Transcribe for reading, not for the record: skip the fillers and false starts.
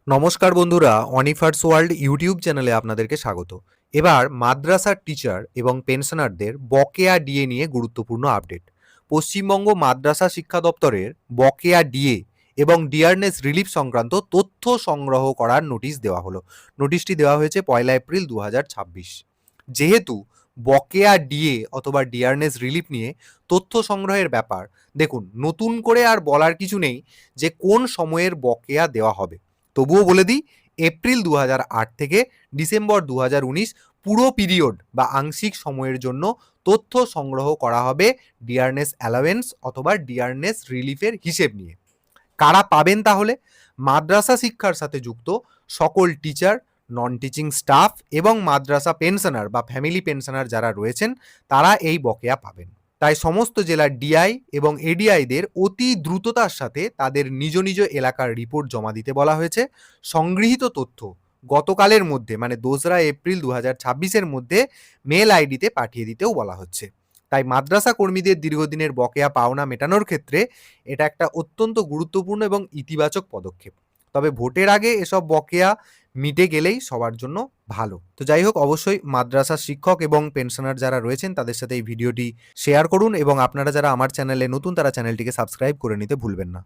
নমস্কার বন্ধুরা, অনিফার্স world YouTube চ্যানেলে আপনাদেরকে স্বাগত। এবার মাদ্রাসার টিচার এবং পেনশনারদের বকেয়া ডিএ নিয়ে গুরুত্বপূর্ণ আপডেট। পশ্চিমবঙ্গ মাদ্রাসা শিক্ষা দপ্তরের বকেয়া ডিএ এবং ডিয়ারনেস রিলিফ সংক্রান্ত তথ্য সংগ্রহ করার নোটিশ দেওয়া হলো। নোটিশটি দেওয়া হয়েছে 1 এপ্রিল 2026। যেহেতু বকেয়া ডিএ অথবা ডিয়ারনেস রিলিফ নিয়ে তথ্য সংগ্রহের ব্যাপার, দেখুন নতুন করে আর বলার কিছু নেই যে কোন সময়ের বকেয়া দেওয়া হবে। তবুও বলে দিই, এপ্রিল 2008 থেকে ডিসেম্বর 2019 পুরো পিরিয়ড বা আংশিক সময়ের জন্য তথ্য সংগ্রহ করা হবে ডিয়ারনেস অ্যালাওয়েন্স অথবা ডিয়ারনেস রিলিফের হিসেব নিয়ে। কারা পাবেন তাহলে? মাদ্রাসা শিক্ষার সাথে যুক্ত সকল টিচার, নন টিচিং স্টাফ এবং মাদ্রাসা পেনশনার বা ফ্যামিলি পেনশনার যারা রয়েছেন তারা এই বকেয়া পাবেন। তাই সমস্ত জেলার ডিআই এবং এডিআইদের অতি দ্রুততার সাথে তাদের নিজ নিজ এলাকার রিপোর্ট জমা দিতে বলা হয়েছে। সংগৃহীত তথ্য গতকালের মধ্যে মানে 2রা এপ্রিল 2026-এর মধ্যে মেল আইডিতে পাঠিয়ে দিতেও বলা হচ্ছে। তাই মাদ্রাসা কর্মীদের দীর্ঘদিনের বকেয়া পাওনা মেটানোর ক্ষেত্রে এটা একটা অত্যন্ত গুরুত্বপূর্ণ এবং ইতিবাচক পদক্ষেপ। তবে ভোটের আগে এসব বকেয়া মিটে গেলেই সবার জন্য ভালো। তো যাই হোক, অবশ্যই মাদ্রাসা শিক্ষক এবং পেনশনার যারা রয়েছেন তাদের সাথে এই ভিডিওটি শেয়ার করুন এবং আপনারা যারা আমার চ্যানেলে নতুন তারা চ্যানেলটিকে সাবস্ক্রাইব করে নিতে ভুলবেন না।